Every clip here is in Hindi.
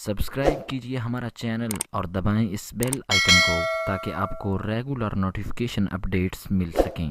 सब्सक्राइब कीजिए हमारा चैनल और दबाएं इस बेल आइकन को ताकि आपको रेगुलर नोटिफिकेशन अपडेट्स मिल सकें।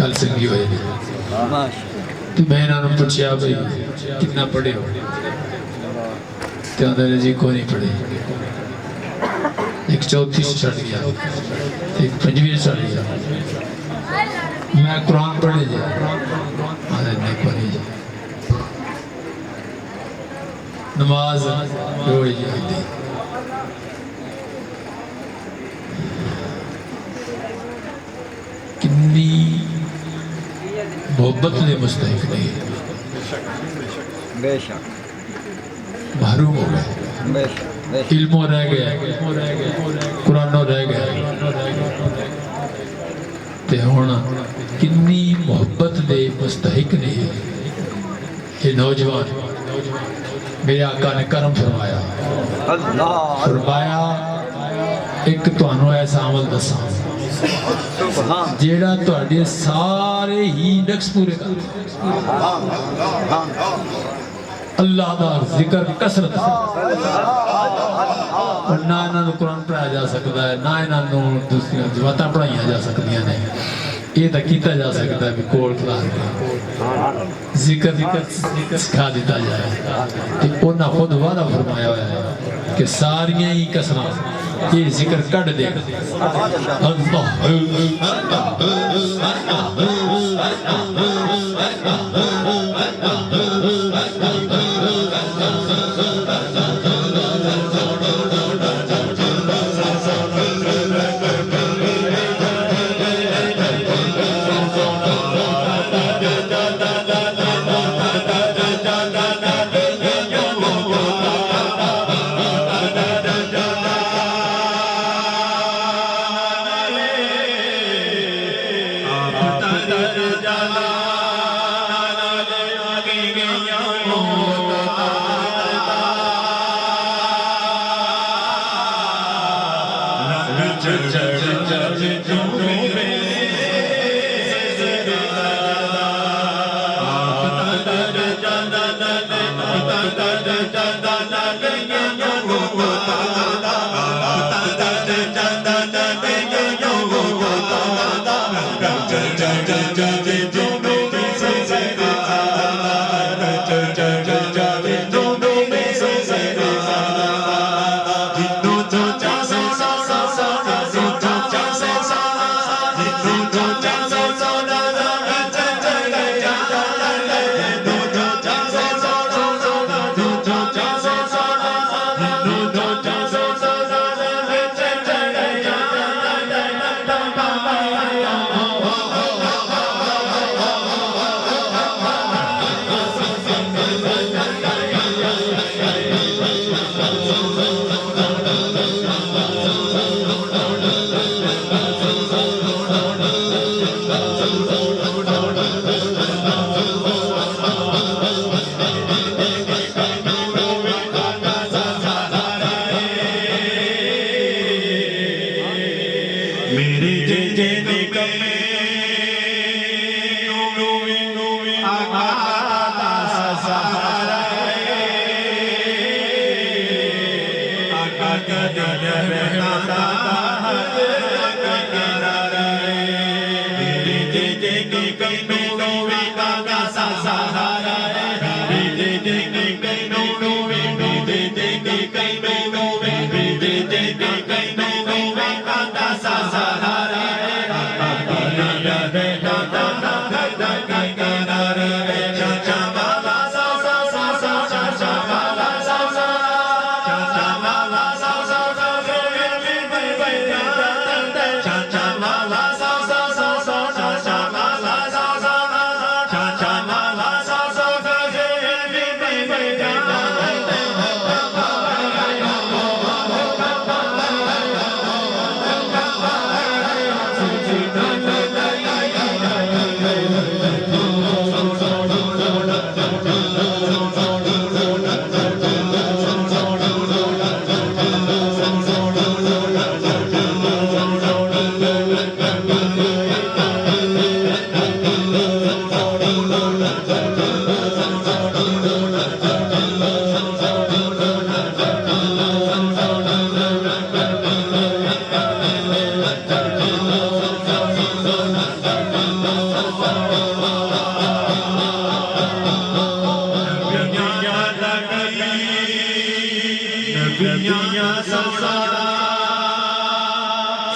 गल चंगी होई तो मैं इन्होंने पूछा भाई कितना पढ़े हो तो आंदे जी कोई नहीं पढ़े एक चौथी से चढ़ गया एक पंजवीं से चढ़ गया मैं कुरान पढ़े जी आंदे नहीं पढ़ी जी नमाज रोज जी कितनी मोहब्बत ने मुस्तहिक नहीं बेशक महरूम हो गए इल्मो रह गया कुरानो रह गया ते हुण कितनी मोहब्बत दे मुस्तहिक नहीं ये नौजवान मेरे आका ने करम फरमाया एक तुहानू ऐसा अमल दसा जेड़ा तुहाडे सारे ही नक्स पूरे कर अल्लाह दा जिक्र कसरत और ना इन्हां नूं कुरान पढ़ाया जा सकता है ना इन्हां नूं दूसरियां जमातां पढ़ाइयां जा सकदियां ने ये तो किया जा सकता है भी कोल खिलार के जिक्र सिखा दिता जाए तो उन्हें खुद वादा फरमाया हुआ है कि सारियां ही कसरां ये जिक्र कढ़ दे अल्लाह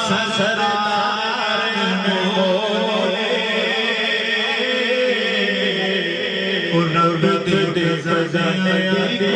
सरदार मोरे रब दे सजाया दी